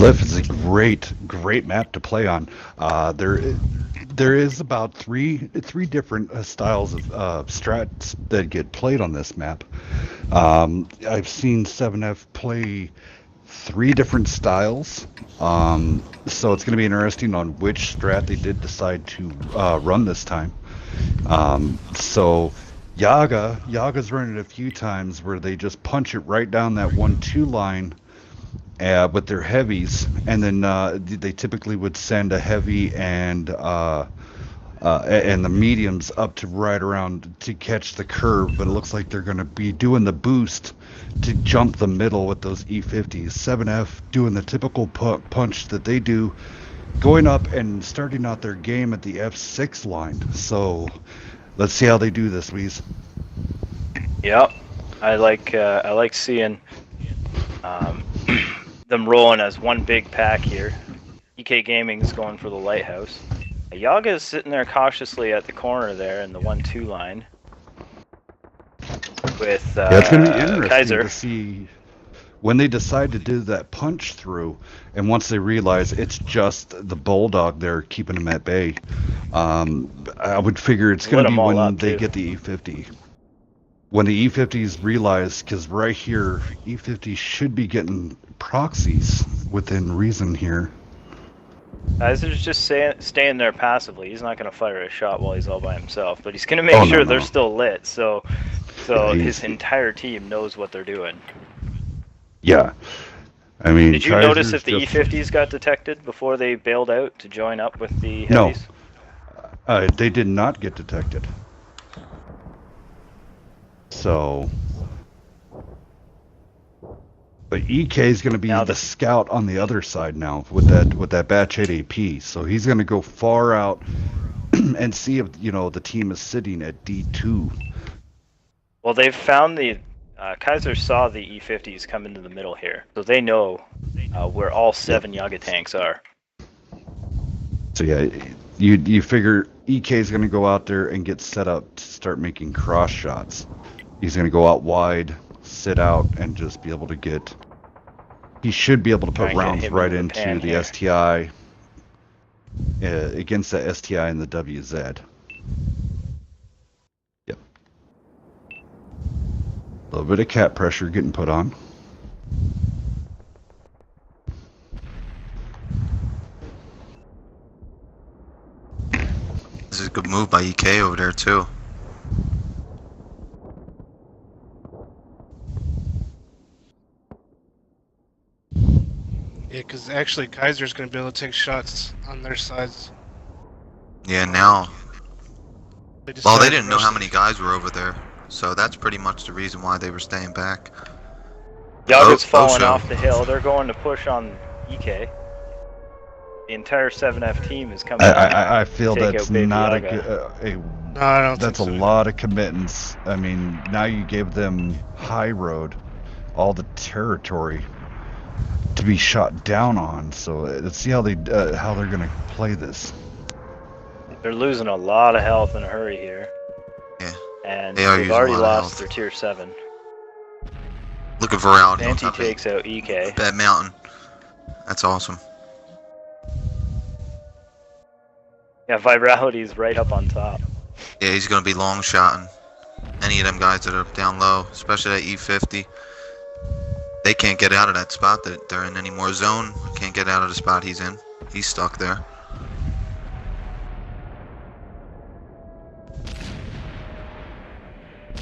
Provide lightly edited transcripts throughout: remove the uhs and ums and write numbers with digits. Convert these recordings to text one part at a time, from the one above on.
Lift is a great map to play on. There is about three different styles of strats that get played on this map. I've seen 7F play three different styles. So it's going to be interesting on which strat they did decide to run this time. So Yaga's run it a few times where they just punch it right down that 1-2 line with their heavies, and then they typically would send a heavy and the mediums up to right around to catch the curve, but it looks like they're going to be doing the boost to jump the middle with those E50s. 7F doing the typical punch that they do, going up and starting out their game at the F6 line. So let's see how they do this, Weez. Yep, I like seeing them rolling as one big pack here. EK Gaming's going for the lighthouse. Yaga is sitting there cautiously at the corner there in the 1-2 line with it's going to be interesting Kaiser to see when they decide to do that punch through, and once they realize it's just the Bulldog there keeping them at bay. I would figure it's going to be when they get the E50. When the E50s realize, because right here, E50 should be getting proxies within reason here. Kaiser's just staying there passively. He's not going to fire a shot while he's all by himself, but he's going to make sure they're still lit, so his entire team knows what they're doing. Yeah. I mean, did you notice if the E50s got detected before they bailed out to join up with the heavies? No. They did not get detected. So... But EK is going to be the scout on the other side now with that batch 8 AP. So he's going to go far out and see if the team is sitting at D2. Well, they've found the Kaiser saw the E50s come into the middle here, so they know where all 7 Yaga tanks are. So yeah, you figure EK is going to go out there and get set up to start making cross shots. He's going to go out wide, sit out, and just be able to get... He should be able to put rounds right into the STI against the STI and the WZ. Yep. A little bit of cat pressure getting put on. This is a good move by EK over there too. Yeah, because actually Kaiser's going to be able to take shots on their sides. Yeah, now. Well, they didn't know how many guys were over there, so that's pretty much the reason why they were staying back. Yaga's falling off the hill. They're going to push on EK. The entire 7F team is coming. I feel that's not that's a lot of commitments. I mean, now you gave them high road, all the territory to be shot down on. So let's see how they're going to play this. They're losing a lot of health in a hurry here. Yeah. And they've already lost their tier 7. Look at virality. Anti takes out EK. That mountain. That's awesome. Yeah, virality's right up on top. Yeah, he's going to be long shotting any of them guys that are down low, especially that E50. They can't get out of that spot that they're in anymore. Zone can't get out of the spot he's in. He's stuck there.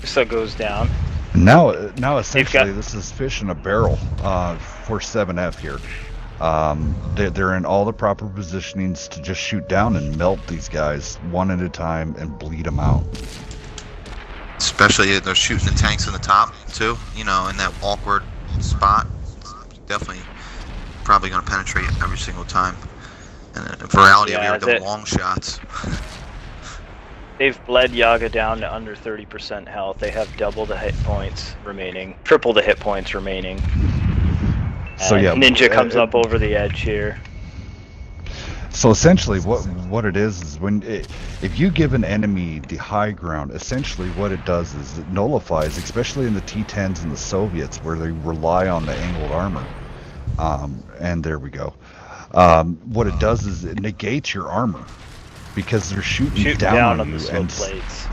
So goes down. Now essentially this is fish in a barrel for 7F here. They're in all the proper positionings to just shoot down and melt these guys one at a time and bleed them out. Especially if they're shooting the tanks in the top too, in that awkward spot. Definitely probably going to penetrate every single time. And virality over here with the long shots. They've bled Yaga down to under 30% health. They have double the hit points remaining, triple the hit points remaining. So yeah, Ninja comes up over the edge here. So essentially, what it is if you give an enemy the high ground, essentially what it does is it nullifies, especially in the T10s and the Soviets, where they rely on the angled armor. And there we go. What it does is it negates your armor because they're shooting down on you the slow plates.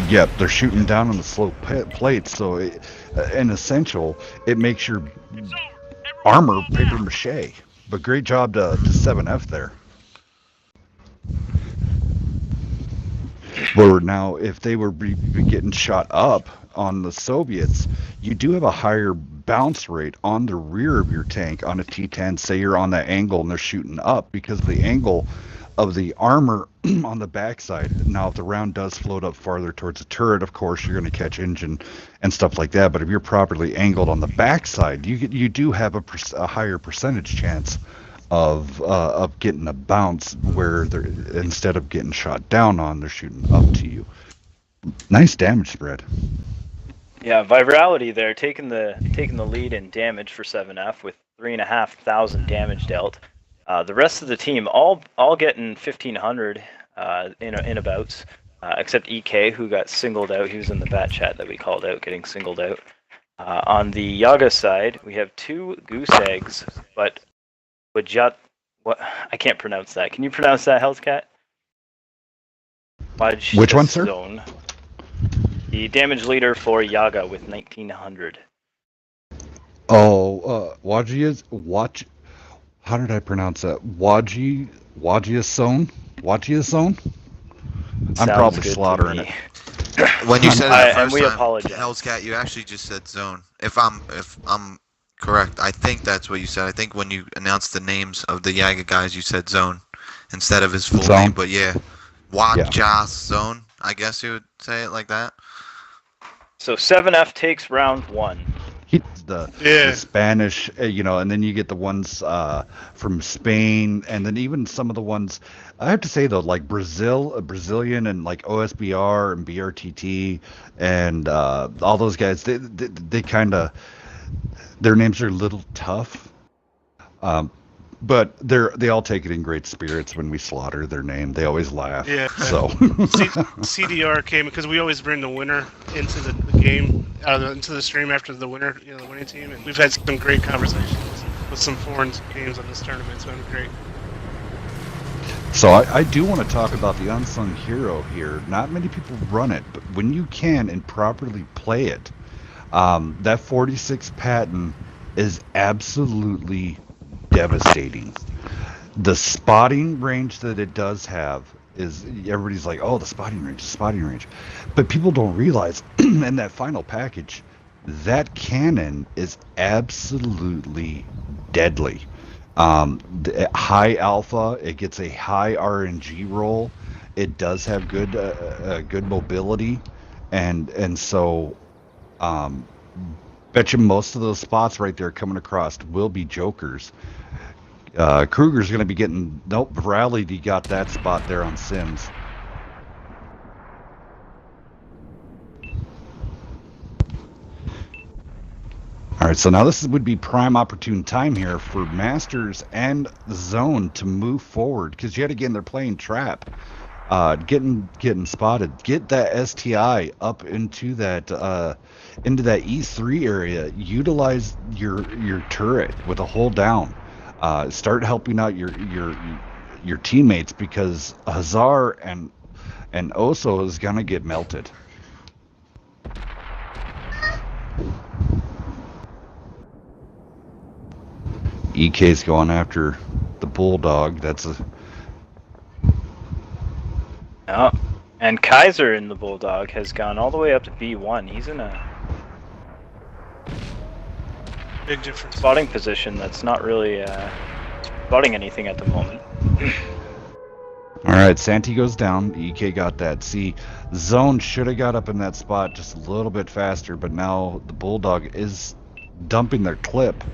Yep, they're shooting down on the slow plates. So, in essential, it makes your armor paper mache. But great job to 7F there. Where now, if they were be getting shot up on the Soviets, you do have a higher bounce rate on the rear of your tank on a T-10. Say you're on that angle and they're shooting up because of the angle of the armor on the backside. Now, if the round does float up farther towards the turret, of course, you're going to catch engine and stuff like that. But if you're properly angled on the backside, you do have a higher percentage chance of getting a bounce where they're instead of getting shot down on, they're shooting up to you. Nice damage spread. Yeah, Virality there taking the lead in damage for 7F with 3,500 damage dealt. The rest of the team all getting 1,500 in abouts, except EK who got singled out. He was in the bat chat that we called out, getting singled out. On the JAGA side, we have 2 goose eggs, but what I can't pronounce that. Can you pronounce that, Hellscat? Which one, sir? Zone. The damage leader for JAGA with 1,900. Oh, how did I pronounce that? Wajiasone? I'm probably slaughtering it. When you said it the first we time, apologize. Hellscat, you actually just said zone. If I'm correct, I think that's what you said. I think when you announced the names of the JAGA guys, you said zone instead of his full name. But yeah, Zone. I guess you would say it like that. So 7F takes round 1. The Spanish, and then you get the ones from Spain, and then even some of the ones, I have to say though, like Brazilian and like OSBR and BRTT and all those guys, they kind of, their names are a little tough, but they all take it in great spirits when we slaughter their name. They always laugh. Yeah. So CDR came because we always bring the winner into the game, into the stream after the winner, the winning team, and we've had some great conversations with some foreign games on this tournament. So it's been great. So I do want to talk about the unsung hero here. Not many people run it, but when you can and properly play it, that 46 Patton is absolutely devastating. The spotting range that it does have is, everybody's like, oh, the spotting range. But people don't realize in that final package, that cannon is absolutely deadly. High alpha, it gets a high RNG roll. It does have good mobility, and so bet you most of those spots right there coming across will be jokers. Kruger's going to be getting, nope, Rallied, he got that spot there on Sims. All right, so now this would be prime opportune time here for Masters and Zone to move forward, because yet again they're playing trap, getting spotted. Get that STI up into that E3 area. Utilize your turret with a hold down. Start helping out your teammates, because Hazar and Oso is gonna get melted. EK's going after the Bulldog. That's a... Oh, and Kaiser in the Bulldog has gone all the way up to B1. He's in a big difference spotting position that's not really spotting anything at the moment. All right, Santi goes down. EK got that. See, Zone should have got up in that spot just a little bit faster, but now the Bulldog is dumping their clip.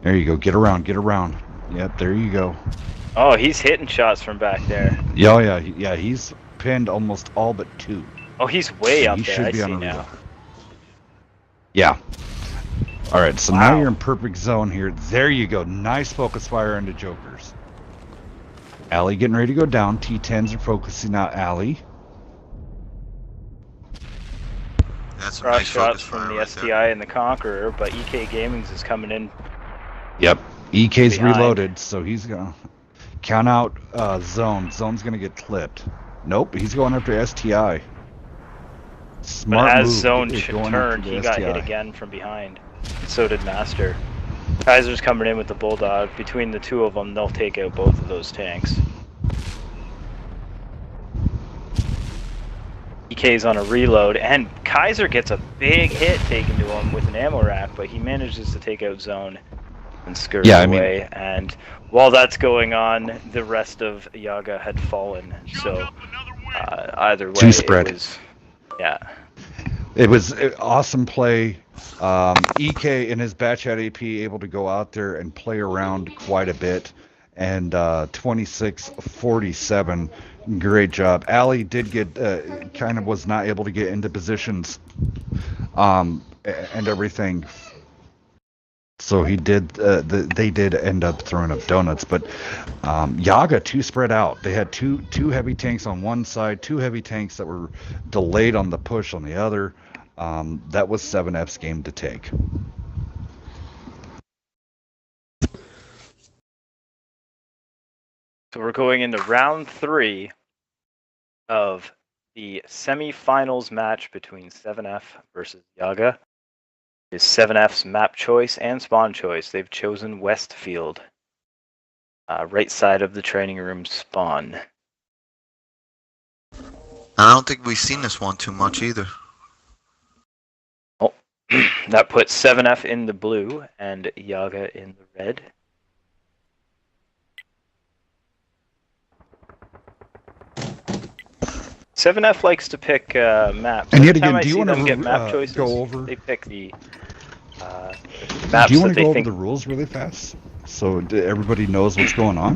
There you go. Get around. Yep, there you go. Oh, he's hitting shots from back there. Yeah, he's pinned almost all but 2. Oh, he's way up there. Should I be see on a now. Yeah. All right, so Wow. now you're in perfect zone here. There you go. Nice focus fire into jokers. Alley getting ready to go down. T10s are focusing out Alley. That's some Cross nice shots focus from fire the right STI and the Conqueror, but EK Gaming's is coming in Yep. EK's Behind. reloaded, so he's gonna count out Zone. Zone's gonna get clipped. Nope, he's going after STI. Smart But as move. Zone is going turned, after he the got STI. hit again from behind. So did Master. Kaiser's coming in with the Bulldog. Between the two of them, they'll take out both of those tanks. EK's on a reload, and Kaiser gets a big hit taken to him with an ammo rack, but he manages to take out Zone and scurry away. And while that's going on, the rest of Yaga had fallen. So either way, Two spread. it was, yeah. It was an awesome play. EK in his batch at AP able to go out there and play around quite a bit. And 26-47, great job. Ali did get, kind of was not able to get into positions and everything. So he did, they did end up throwing up donuts. But Yaga, two spread out. They had two heavy tanks on one side, two heavy tanks that were delayed on the push on the other. That was 7F's game to take. So we're going into round 3 of the semifinals match between 7F versus Yaga. It is 7F's map choice and spawn choice. They've chosen Westfield, right side of the training room spawn. I don't think we've seen this one too much either. Oh, that puts 7F in the blue and Yaga in the red. Seven F likes to pick maps. And yet Every time again, do you see want them to get map choices, go over? they pick the maps Do you that want to they go over think. the rules really fast so everybody knows what's going on?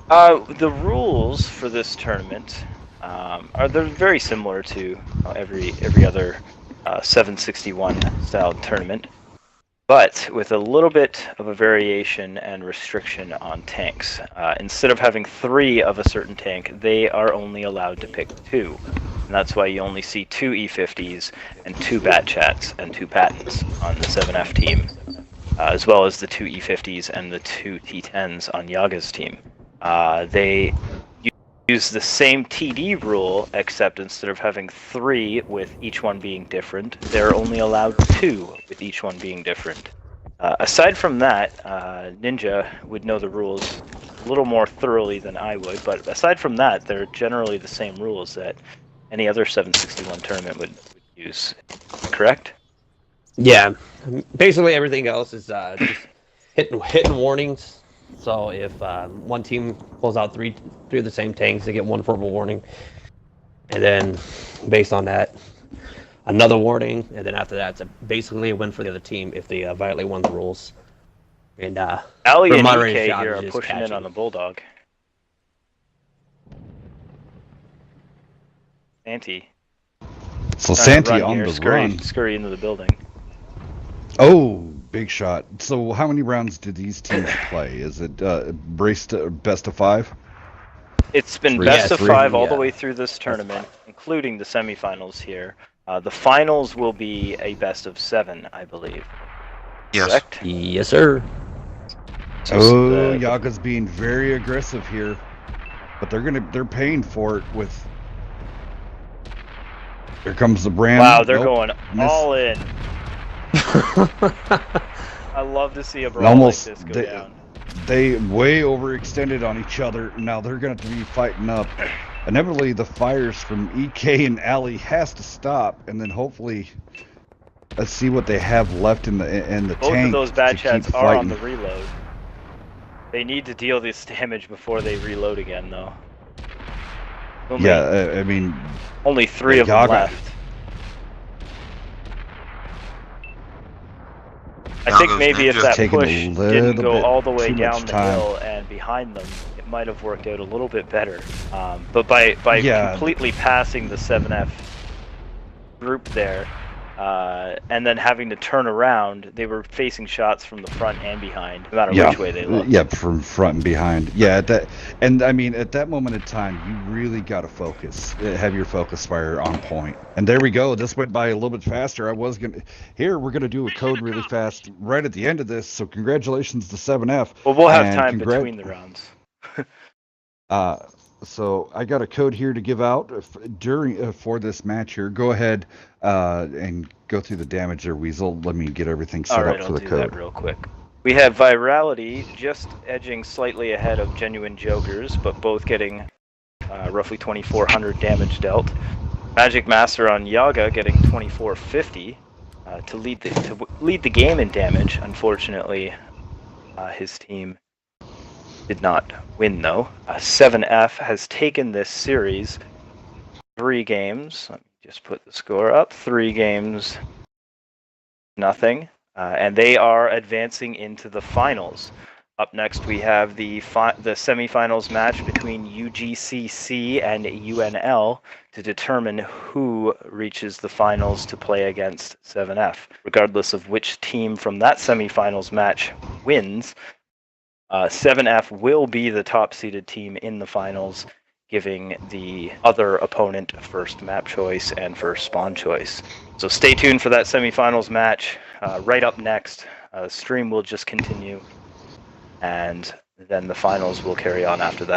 The rules for this tournament they're very similar to every other 761 style tournament, but with a little bit of a variation and restriction on tanks. Instead of having 3 of a certain tank, they are only allowed to pick 2. And that's why you only see 2 E50s and 2 Bat Chats and 2 Patents on the 7F team, as well as the 2 E50s and the 2 T10s on Yaga's team. They use the same TD rule, except instead of having 3 with each one being different, they're only allowed 2 with each one being different. Aside from that, Ninja would know the rules a little more thoroughly than I would, but aside from that, they're generally the same rules that any other 761 tournament would use. Correct? Yeah, basically everything else is just hitting warnings. So if one team pulls out three of the same tanks, they get 1 verbal warning, and then based on that, another warning, and then after that, it's basically a win for the other team if they violate one of the rules. And Ali and moderated EK shot here is are just pushing in catching. on the Bulldog. Santi. So trying to Santi run on here, the scurry run. into the building. Oh, big shot. So how many rounds did these teams play? Is it best of 5? It's been 3. best Yeah, of 3, 5 all the yeah. way through this tournament, including the semifinals here. The finals will be a best of 7, I believe. Yes. Correct? Yes, sir. Oh, the- Yaga's being very aggressive here, but they're paying for it with. Here comes the brand. Wow, they're Nope. going Miss. all in. I love to see a brawl Almost like this go down. They way overextended on each other. Now they're going to be fighting up. Inevitably, the fires from EK and Ali has to stop, and then hopefully, let's see what they have left in the Both tank of those bad to chats keep are on fighting. the reload. They need to deal this damage before they reload again, though. Yeah, I mean, Only 3 yeah, of them Yaga. left. I think Yaga's maybe if Ninja. that Taking a push didn't little go bit all the way too much down the time. hill and behind them, it might have worked out a little bit better. But by Yeah. completely passing the 7F group there, and then having to turn around. They were facing shots from the front and behind, no matter Yeah. which way they looked. Yeah, from front and behind. Yeah, and I mean, at that moment in time, you really got to focus, have your focus fire on point. And there we go. This went by a little bit faster. We're gonna do a code really fast right at the end of this. So congratulations to 7F. Well, we'll have time between the rounds. So I got a code here to give out for this match here. Go ahead and go through the damage there, Weasel. Let me get everything set up for the code. I'll do that real quick. We have Virality just edging slightly ahead of Genuine Jokers, but both getting roughly 2,400 damage dealt. Magic Master on JAGA getting 2,450 to lead the game in damage. Unfortunately, his team did not win, though. 7F has taken this series 3 games. Let me just put the score up. 3 games, nothing. And they are advancing into the finals. Up next, we have the semifinals match between UGCC and UNL to determine who reaches the finals to play against 7F. Regardless of which team from that semifinals match wins, 7F will be the top-seeded team in the finals, giving the other opponent first map choice and first spawn choice. So stay tuned for that semifinals match. Right up next, stream will just continue, and then the finals will carry on after that.